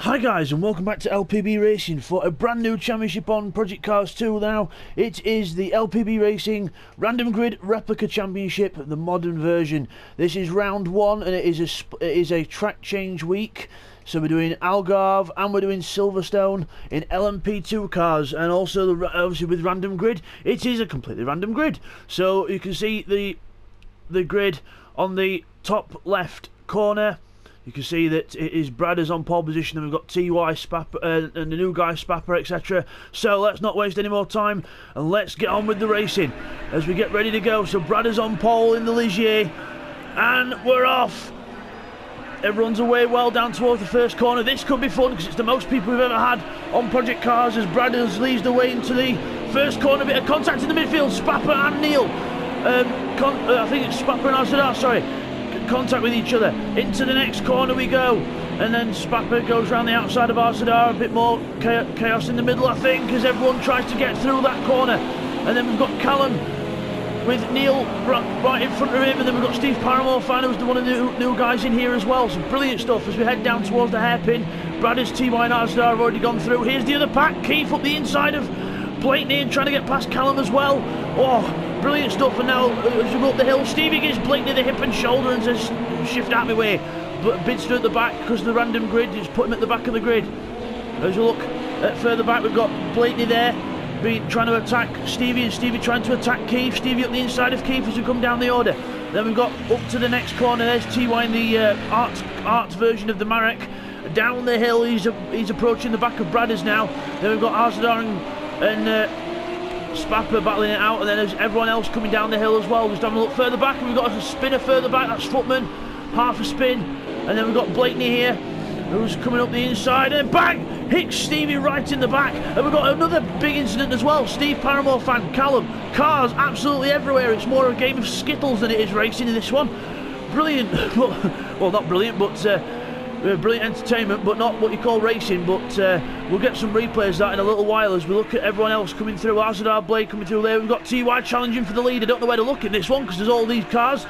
Hi guys, and welcome back to LPB Racing for a brand new championship on Project Cars 2 now. It is the LPB Racing Random Grid Replica Championship, the modern version. This is round 1 and it is a track change week. So we're doing Algarve and we're doing Silverstone in LMP2 cars, and also obviously with Random Grid, it is a completely random grid. So you can see the grid on the top left corner. You can see that it is Bradders on pole position, and we've got TY, Spapper, and the new guy Spapper, etc. So let's not waste any more time and let's get on with the racing as we get ready to go. So Bradders on pole in the Ligier, and we're off. Everyone's away well down towards the first corner. This could be fun because it's the most people we've ever had on Project Cars as Bradders leads the way into the first corner. Bit of contact in the midfield, Spapper and Neil. I think it's Spapper and Azadar, sorry. Contact with each other. Into the next corner we go, and then Spapper goes around the outside of Azadar. A bit more chaos in the middle, I think, as everyone tries to get through that corner. And then we've got Callum with Neil right in front of him, and then we've got Steve Paramore, who's one of the new guys in here as well. Some brilliant stuff as we head down towards the hairpin. Bradders, TY and Azadar have already gone through. Here's the other pack. Keith up the inside of Blakeney and trying to get past Callum as well. Oh, brilliant stuff. And now as we go up the hill, Stevie gives Blakeney the hip and shoulder and says shift out of my way, but Bidzster at the back because the random grid is put him at the back of the grid. As we look further back, we've got Blakeney there trying to attack Stevie, and Stevie trying to attack Keith. Stevie up the inside of Keith as we come down the order. Then we've got up to the next corner. There's TY in the art version of the Marek. Down the hill, he's approaching the back of Bradders now. Then we've got Azadar and Spapper battling it out, and then there's everyone else coming down the hill as well. Just having a look further back, and we've got a spinner further back. That's Footman, half a spin, and then we've got Blakeney here, who's coming up the inside, and bang, hits Stevie right in the back. And we've got another big incident as well. Steve Paramore fan, Callum, cars absolutely everywhere. It's more a game of skittles than it is racing in this one. Brilliant, well, not brilliant, but brilliant entertainment, but not what you call racing. But we'll get some replays of that in a little while as we look at everyone else coming through. Azadar, Blade coming through there. We've got TY challenging for the lead. I don't know where to look in this one because there's all these cars.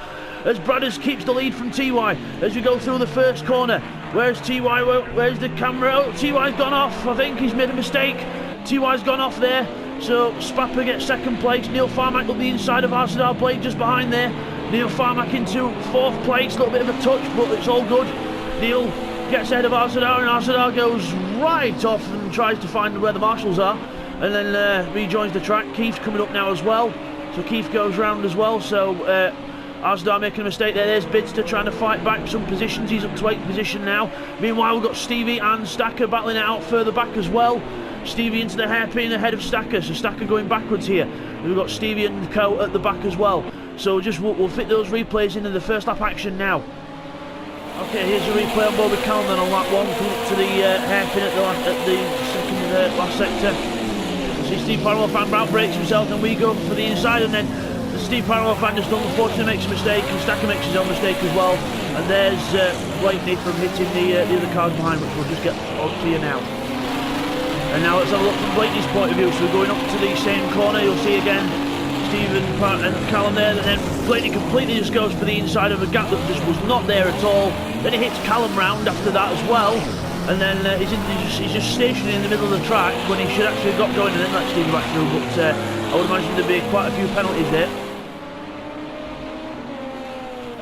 As Bradders keeps the lead from TY as we go through the first corner. Where's TY? Where's the camera? Oh, TY's gone off. I think he's made a mistake. TY's gone off there. So Spapper gets second place. Neil Farmack up the inside of Azadar, Blade just behind there. Neil Farmack into fourth place. A little bit of a touch, but it's all good. Neil gets ahead of Azadar, and Azadar goes right off and tries to find where the marshals are, and then rejoins the track. Keith's coming up now as well, so Keith goes round as well. So Azadar making a mistake there. There's Bidzster trying to fight back some positions. He's up to 8th position now. Meanwhile, we've got Stevie and Stacker battling it out further back as well. Stevie into the hairpin ahead of Stacker, so Stacker going backwards here. We've got Stevie and Co at the back as well. So we'll fit those replays into the first lap action now. Okay, here's a replay on board with Callum then on lap 1, coming up to the hairpin at the second last sector. See Steve Paramore fan outbreaks himself, and we go for the inside, and then the Steve Paramore fan just unfortunately makes a mistake, and Stacker makes his own mistake as well. And there's Blakeney from hitting the other cars behind, which we'll just get up to you now. And now let's have a look from Blakeney's point of view. So we're going up to the same corner. You'll see again Stephen and Callum there, and then Blakeney completely just goes for the inside of a gap that just was not there at all. Then he hits Callum round after that as well, and then he's just stationary in the middle of the track when he should actually have got going and then let Stephen back through. But I would imagine there'd be quite a few penalties there.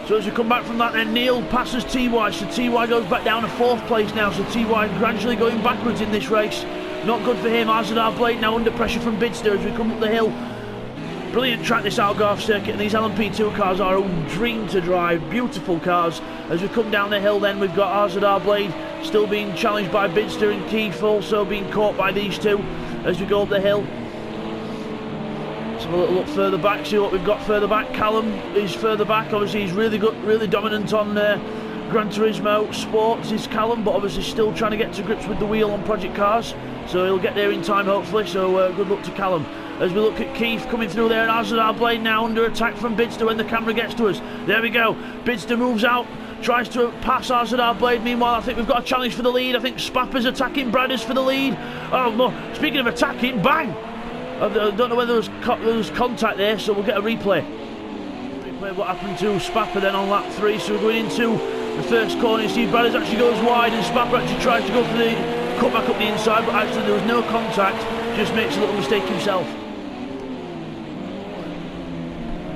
So as we come back from that, then Neil passes TY, so TY goes back down to 4th place now. So TY gradually going backwards in this race. Not good for him. Azadar Blade now under pressure from Bidzster as we come up the hill. Brilliant track, this Algarve circuit, and these LMP2 cars are a dream to drive. Beautiful cars. As we come down the hill then, we've got Azadar Blade still being challenged by Bidzster, and Keith also being caught by these two as we go up the hill. Let's have a little look further back, see what we've got further back. Callum is further back. Obviously he's really good, really dominant on Gran Turismo Sports is Callum, but obviously still trying to get to grips with the wheel on Project Cars, so he'll get there in time hopefully. So good luck to Callum. As we look at Keith coming through there, and Azadar Blade now under attack from Bidzster when the camera gets to us. There we go. Bidzster moves out, tries to pass Azadar Blade. Meanwhile, I think we've got a challenge for the lead. I think Spapper's attacking Bradders for the lead. Oh, no. Speaking of attacking, bang! I don't know whether there was contact there, so we'll get a replay. What happened to Spapper then on lap 3. So we're going into the first corner. You see Bradders actually goes wide and Spapper actually tries to go for the cut back up the inside, but actually there was no contact, just makes a little mistake himself.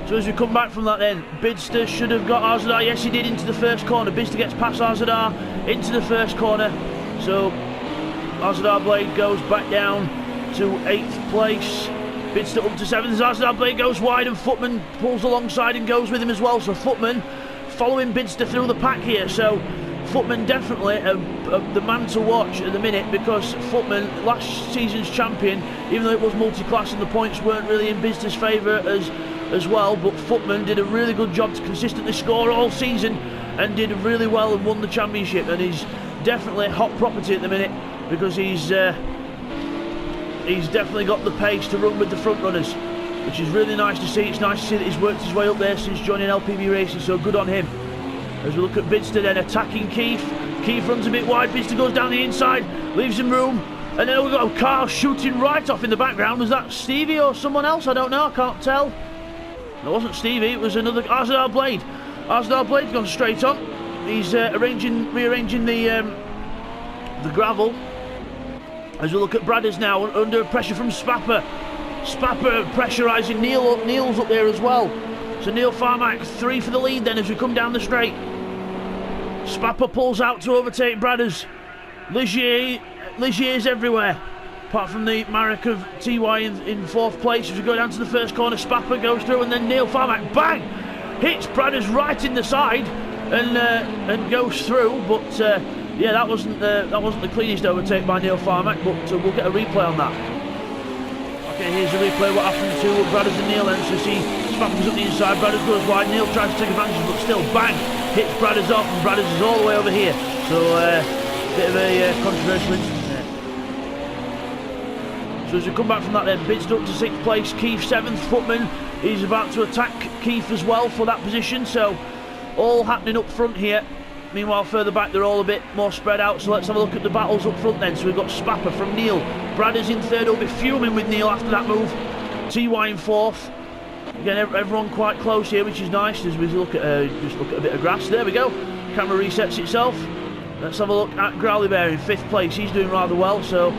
So as we come back from that then, Bidzster should have got Arzadar, yes he did, into the first corner. Bidzster gets past Arzadar into the first corner, so Arzadar Blade goes back down to 8th place. Bidzster up to 7th as Arzadar Blade goes wide and Footman pulls alongside and goes with him as well. So Footman following Bidzster through the pack here. So Footman definitely the man to watch at the minute, because Footman, last season's champion, even though it was multi-class and the points weren't really in Bidzster's favour as well, but Footman did a really good job to consistently score all season and did really well and won the championship, and he's definitely hot property at the minute, because he's definitely got the pace to run with the front runners, which is really nice to see. It's nice to see that he's worked his way up there since joining LPB Racing, so good on him. As we look at Bidzster then attacking Keith. Keith runs a bit wide, Bidzster goes down the inside, leaves him room, and then we've got a car shooting right off in the background. Was that Stevie or someone else? I don't know, I can't tell. It wasn't Stevie, it was another Arzadar Blade. Arzadar Blade's gone straight on. He's rearranging the gravel. As we look at Bradders now, under pressure from Spapper. Spapper pressurising Neil. Neil's up there as well. So Neil Farmack 3 for the lead then as we come down the straight. Spapper pulls out to overtake Bradders. Ligier's everywhere, apart from the Marek of TY in 4th place. As we go down to the first corner, Spapper goes through and then Neil Farmack, bang! Hits Bradders right in the side and goes through, but yeah, that wasn't the cleanest overtake by Neil Farmack, but we'll get a replay on that. Okay, here's a replay what happened to Bradders and Neil then. So you see Spapper's up the inside, Bradders goes wide, Neil tries to take advantage, but still bang! Hits Bradders off, and Bradders is all the way over here. So bit of a controversial incident there. So as we come back from that then, Bidzster up to 6th place, Keith 7th, Footman is about to attack Keith as well for that position, so all happening up front here. Meanwhile further back they're all a bit more spread out, so let's have a look at the battles up front then. So we've got Spapper from Neil, Bradders in 3rd, will be fuming with Neil after that move, TY in 4th. Again, everyone quite close here, which is nice. As we look at just look at a bit of grass, there we go, camera resets itself. Let's have a look at Growly Bear in 5th place, he's doing rather well, so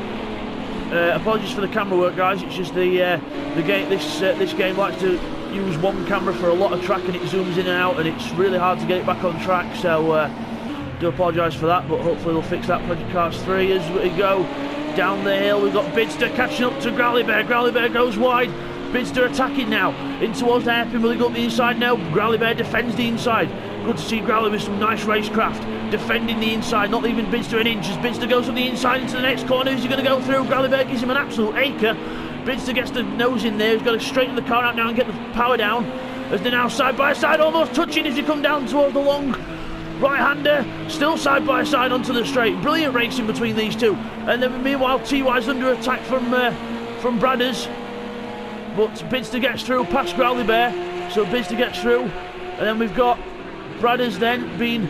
apologies for the camera work guys, it's just the game, this game likes to use one camera for a lot of track and it zooms in and out and it's really hard to get it back on track, so do apologise for that, but hopefully they'll fix that. Project Cars 3 as we go down the hill. We've got Bidzster catching up to Growly Bear. Growly Bear goes wide, Bidzster attacking now in towards the hairpin. Will he go up the inside now? Growly Bear defends the inside. Good to see Growly with some nice racecraft defending the inside, not leaving Bidzster an inch as Bidzster goes up the inside into the next corner. Who's he going to go through? Growly Bear gives him an absolute acre. Bidzster gets the nose in there, he's got to straighten the car out now and get the power down as they're now side by side, almost touching as you come down towards the long right-hander, still side by side onto the straight. Brilliant racing between these two, and then meanwhile TY's under attack from Bradders, but Bidzster gets through past Growly Bear, so Bidzster gets through, and then we've got Bradders then being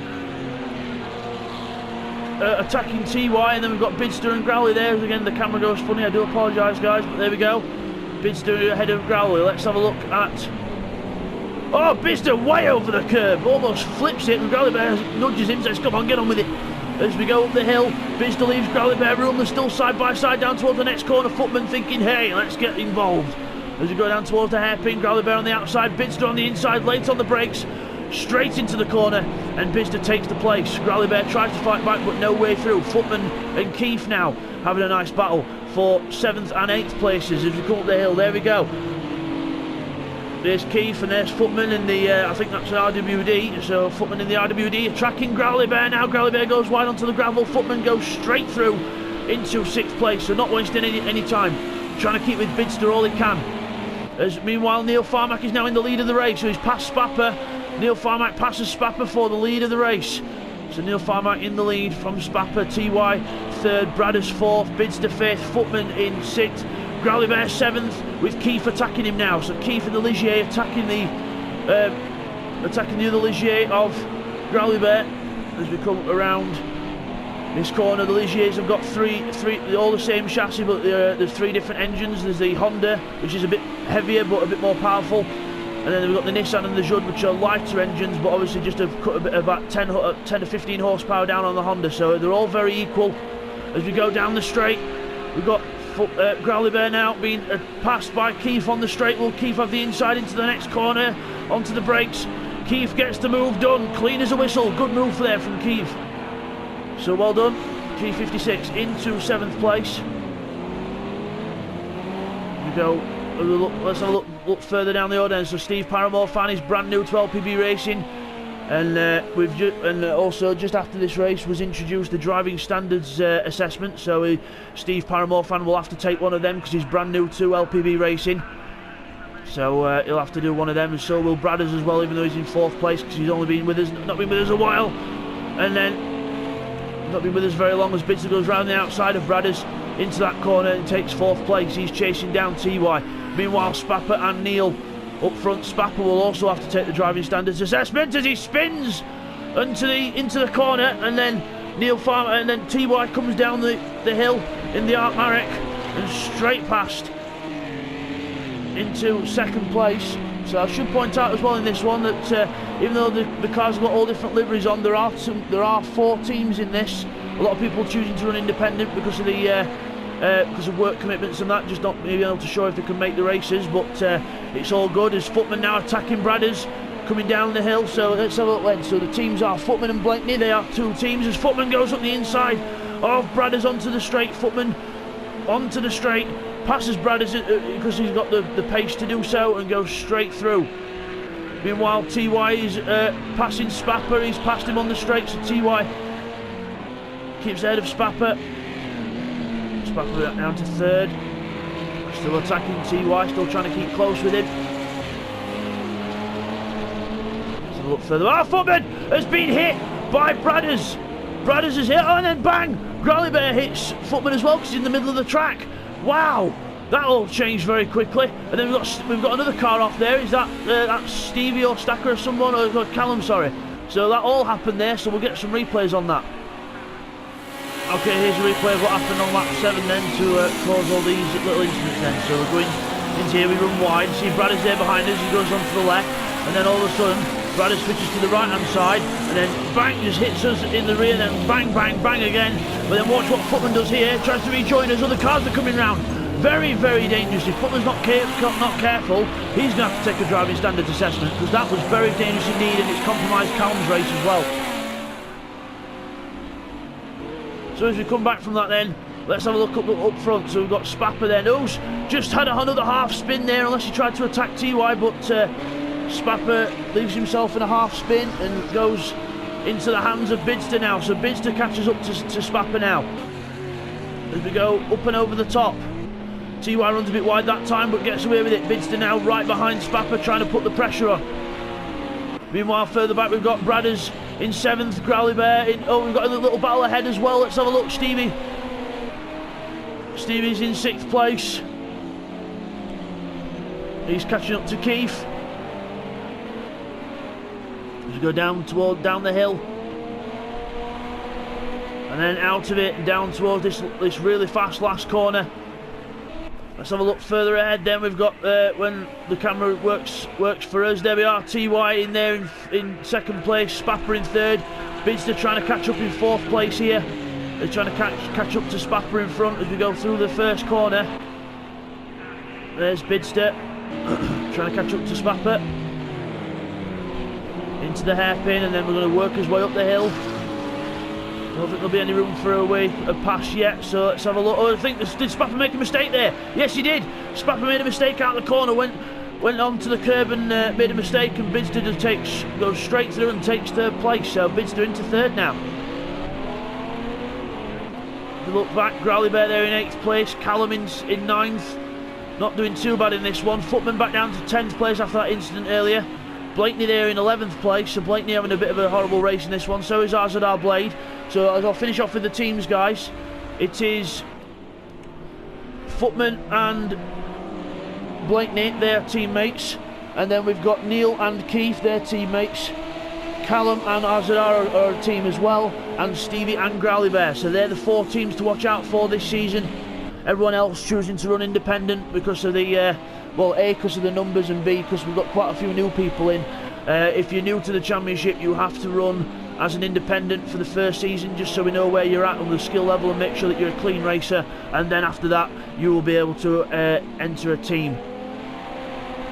attacking TY, and then we've got Bidzster and Growly there. Again, the camera goes funny, I do apologise guys, but there we go. Bidzster ahead of Growly. Let's have a look at... Oh, Bidzster way over the curb, almost flips it, and Growly Bear nudges him, says come on, get on with it. As we go up the hill, Bidzster leaves Growly Bear room, they're still side by side down towards the next corner. Footman thinking, hey, let's get involved. As we go down towards the hairpin, Growly Bear on the outside, Bidzster on the inside, late on the brakes, straight into the corner, and Bidzster takes the place. Growly Bear tries to fight back, but no way through. Footman and Keith now having a nice battle for 7th and 8th places as we come up the hill. There we go. There's Keith and there's Footman in the, I think that's an RWD, so Footman in the RWD attacking Growly Bear now. Growly Bear goes wide onto the gravel, Footman goes straight through into 6th place, so not wasting any time, trying to keep with Bidzster all he can. As meanwhile Neil Farmack is now in the lead of the race, so he's past Spapper. Neil Farmack passes Spapper for the lead of the race. So Neil Farmack in the lead from Spapper, TY 3rd, Bradders 4th, Bidzster 5th, Footman in 6th, Growly Bear 7th with Keith attacking him now. So Keith and the Ligier attacking the other Ligier of Growly Bear. As we come around this corner, the Ligiers have got three all the same chassis, but there's 3 different engines. There's the Honda, which is a bit heavier but a bit more powerful. And then we've got the Nissan and the Judd, which are lighter engines, but obviously just have cut a bit about 10 to 15 horsepower down on the Honda, so they're all very equal. As we go down the straight, we've got Growly Bear now being passed by Keith on the straight. Will Keith have the inside into the next corner, onto the brakes? Keith gets the move done, clean as a whistle. Good move there from Keith. So well done. G56 into 7th place. We go. Let's have a look further down the order. And so Steve Paramore fan is brand new to LPB Racing, and also just after this race was introduced the driving standards assessment. So Steve Paramore fan will have to take one of them because he's brand new to LPB Racing. So he'll have to do one of them, and so will Bradders as well, even though he's in 4th place because he's only been with us, not been with us a while, and then not been with us very long as Bidzster goes round the outside of Bradders into that corner and takes 4th place. He's chasing down TY. Meanwhile, Spapper and Neil up front. Spapper will also have to take the driving standards assessment as he spins into the corner, and then Neil Farmer and then TY comes down the hill in the Art Marek and straight past into 2nd place. So I should point out as well in this one that even though the cars have got all different liveries on, there are 4 teams in this. A lot of people choosing to run independent because of because of work commitments and that, just not being able to show if they can make the races, but it's all good as Footman now attacking Bradders coming down the hill. So let's have a look then. So the teams are Footman and Blakeney. They are 2 teams as Footman goes up the inside of Bradders onto the straight. Footman onto the straight, passes Bradders because he's got the pace to do so, and goes straight through. Meanwhile, TY is passing Spapper. He's passed him on the straight, so TY keeps ahead of Spapper. Spapper down to 3rd. Still attacking TY, still trying to keep close with him. Let's have a look further. Ah, Footman has been hit by Bradders. Bradders is hit, oh, and then bang! Growly Bear hits Footman as well because he's in the middle of the track. Wow! That all changed very quickly. And then we've got another car off there. Is that Stevie or Stacker or someone? Or Callum, sorry. So that all happened there, so we'll get some replays on that. Okay, here's a replay of what happened on lap 7 then to cause all these little incidents then. So we're going into here, we run wide, see Bradders there behind us, he goes on to the left, and then all of a sudden Bradders switches to the right hand side, and then bang, just hits us in the rear, then bang, bang, bang again. But then watch what Footman does here, tries to rejoin us, other cars are coming round. Very, very dangerous. If Footman's not careful, he's going to have to take a driving standards assessment, because that was very dangerous indeed, and it's compromised Callum's race as well. So as we come back from that then, let's have a look up front. So we've got Spapper then, who's just had another half spin there, unless he tried to attack TY, but Spapper leaves himself in a half spin and goes into the hands of Bidzster now. So Bidzster catches up to Spapper now. As we go up and over the top. TY runs a bit wide that time, but gets away with it. Bidzster now right behind Spapper, trying to put the pressure on. Meanwhile, further back we've got Bradders in 7th, Growly Bear in, oh, we've got a little battle ahead as well. Let's have a look. Stevie's in 6th place. He's catching up to Keith. As we go down the hill, and then out of it down towards this really fast last corner. Let's have a look further ahead then. We've got when the camera works for us, there we are, TY in there in 2nd place, Spapper in 3rd, Bidzster trying to catch up in 4th place here. They're trying to catch up to Spapper in front as we go through the first corner. There's Bidzster trying to catch up to Spapper into the hairpin, and then we're going to work his way up the hill. I don't think there'll be any room for a pass yet, so let's have a look. Oh, I think, did Spapper make a mistake there? Yes, he did. Spapper made a mistake out of the corner, went onto the curb and made a mistake, and Bidzster just goes straight through and takes 3rd place, so Bidzster into 3rd now. If you look back, Growly Bear there in 8th place, Callum in 9th, not doing too bad in this one. Footman back down to 10th place after that incident earlier. Blakeney there in 11th place, so Blakeney having a bit of a horrible race in this one, so is Arzadar Blade. So as I'll finish off with the teams, guys, it is Footman and Blakeney, their teammates, and then we've got Neil and Keith, their teammates. Callum and Arzadar are a team as well, and Stevie and Growly Bear. So they're the 4 teams to watch out for this season everyone else choosing to run independent because of the well, A, because of the numbers, and B, because we've got quite a few new people in. If you're new to the championship, you have to run as an independent for the first season, just so we know where you're at on the skill level and make sure that you're a clean racer, and then after that you will be able to enter a team.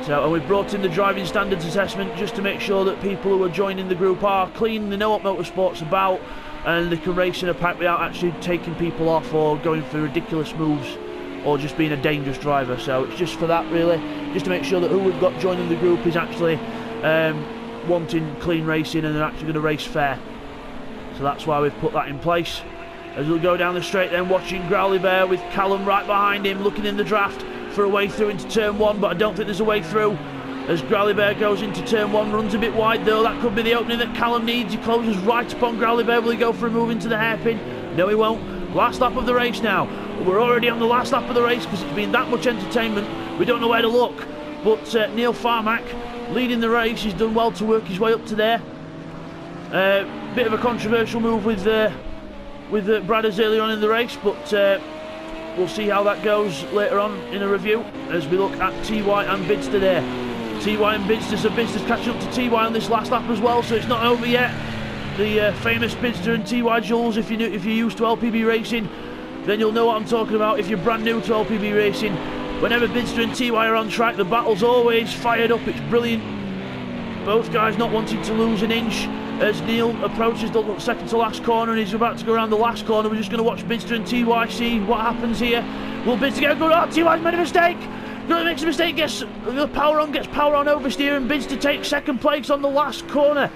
So, and we've brought in the driving standards assessment just to make sure that people who are joining the group are clean, they know what motorsport's about, and they can race in a pack without actually taking people off or going for ridiculous moves or just being a dangerous driver. So it's just for that, really, just to make sure that who we've got joining the group is actually wanting clean racing and they're actually going to race fair. So that's why we've put that in place. As we'll go down the straight then, watching Growly Bear with Callum right behind him, looking in the draft for a way through into turn 1, but I don't think there's a way through. As Growly Bear goes into turn 1, runs a bit wide though, that could be the opening that Callum needs. He closes right upon Growly Bear. Will he go for a move into the hairpin? No, he won't. Last lap of the race now. We're already on the last lap of the race because it's been that much entertainment. We don't know where to look. But Neil Farmack leading the race. He's done well to work his way up to there. Bit of a controversial move with Bradders earlier on in the race, but we'll see how that goes later on in a review as we look at TY and Bidzster there. TY and Bidzster, so Bidzster's catching up to TY on this last lap as well, so it's not over yet. The famous Bidzster and TY duels, if you're used to LPB racing, then you'll know what I'm talking about. If you're brand new to LPB racing, whenever Bidzster and TY are on track, the battle's always fired up. It's brilliant. Both guys not wanting to lose an inch. As Neil approaches the second to last corner and he's about to go around the last corner, we're just going to watch Bidzster and TY see what happens here. Will Bidzster get a good? Oh, TY's made a mistake. Growly makes a mistake, gets the power on, gets power on oversteer, and Bidzster takes second place on the last corner.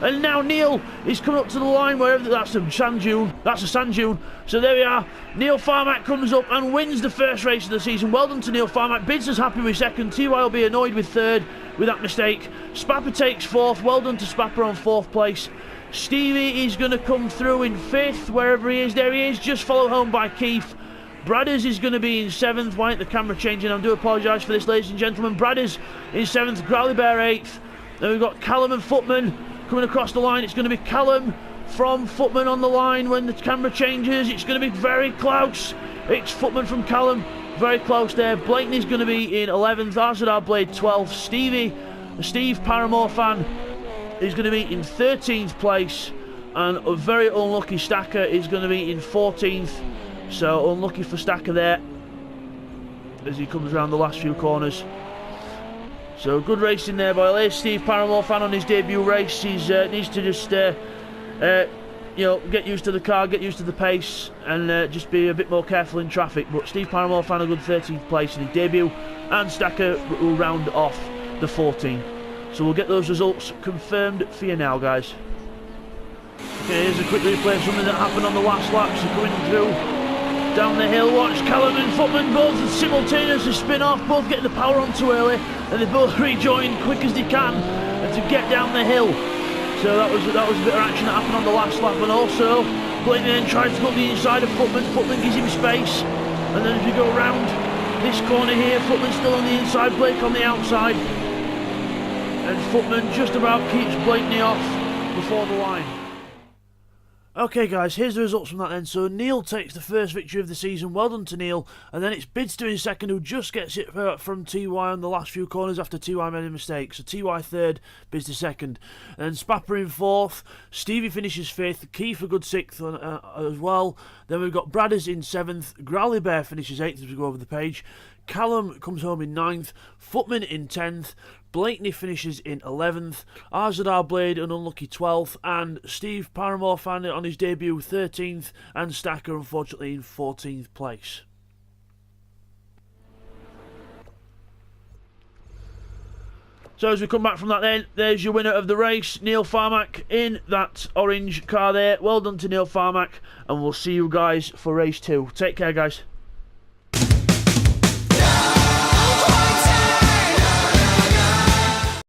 And now Neil is coming up to the line wherever that's a sand dune. That's a sand dune. So there we are. Neil Farmack comes up and wins the first race of the season. Well done to Neil Farmack. Bidzster's happy with second. TY will be annoyed with third with that mistake. Spapper takes fourth. Well done to Spapper on fourth place. Stevie is going to come through in fifth, wherever he is. There he is, just followed home by Keith. Bradders is going to be in seventh. Why ain't the camera changing? I do apologise for this, ladies and gentlemen. Bradders in seventh. Growly Bear eighth. Then we've got Callum and Footman coming across the line. It's going to be Callum from Footman on the line when the camera changes. It's going to be very close. It's Footman from Callum. Very close there. Blakeney's going to be in 11th. Arzadar Blade 12th. Steve Paramore fan is going to be in 13th place. And a very unlucky Stacker is going to be in 14th. So unlucky for Stacker there as he comes around the last few corners. So good racing there by Here's Steve Paramore fan on his debut race. He needs to just you know, get used to the car, get used to the pace, and just be a bit more careful in traffic. But Steve Paramore found a good 13th place in his debut, and Stacker will round off the 14. So we'll get those results confirmed for you now, guys. Okay, here's a quick replay of something that happened on the last lap. So coming through down the hill, watch Callum and Footman both simultaneously spin off, both getting the power on too early, and they both rejoin quick as they can and to get down the hill. So that was a bit of action that happened on the last lap. And also Blakeney then tries to go the inside of Footman. Footman gives him space, and then as we go round this corner here, Footman still on the inside, Blake on the outside, and Footman just about keeps Blakeney off before the line. Okay guys, here's the results from that then. So Neil takes the first victory of the season, well done to Neil, and then it's Bidzster in second, who just gets it from TY on the last few corners after TY made a mistake. So TY third, Bidzster second, and then Spapper in fourth, Stevie finishes fifth, Keith a good sixth as well. Then we've got Bradders in seventh, Growly Bear finishes eighth as we go over the page, Callum comes home in ninth, Footman in 10th, Blakeney finishes in 11th, Arzadar Blade an unlucky 12th, and Steve Paramore found it on his debut 13th, and Stacker unfortunately in 14th place. So as we come back from that then, there's your winner of the race, Neil Farmack in that orange car there. Well done to Neil Farmack, and we'll see you guys for race 2. Take care guys.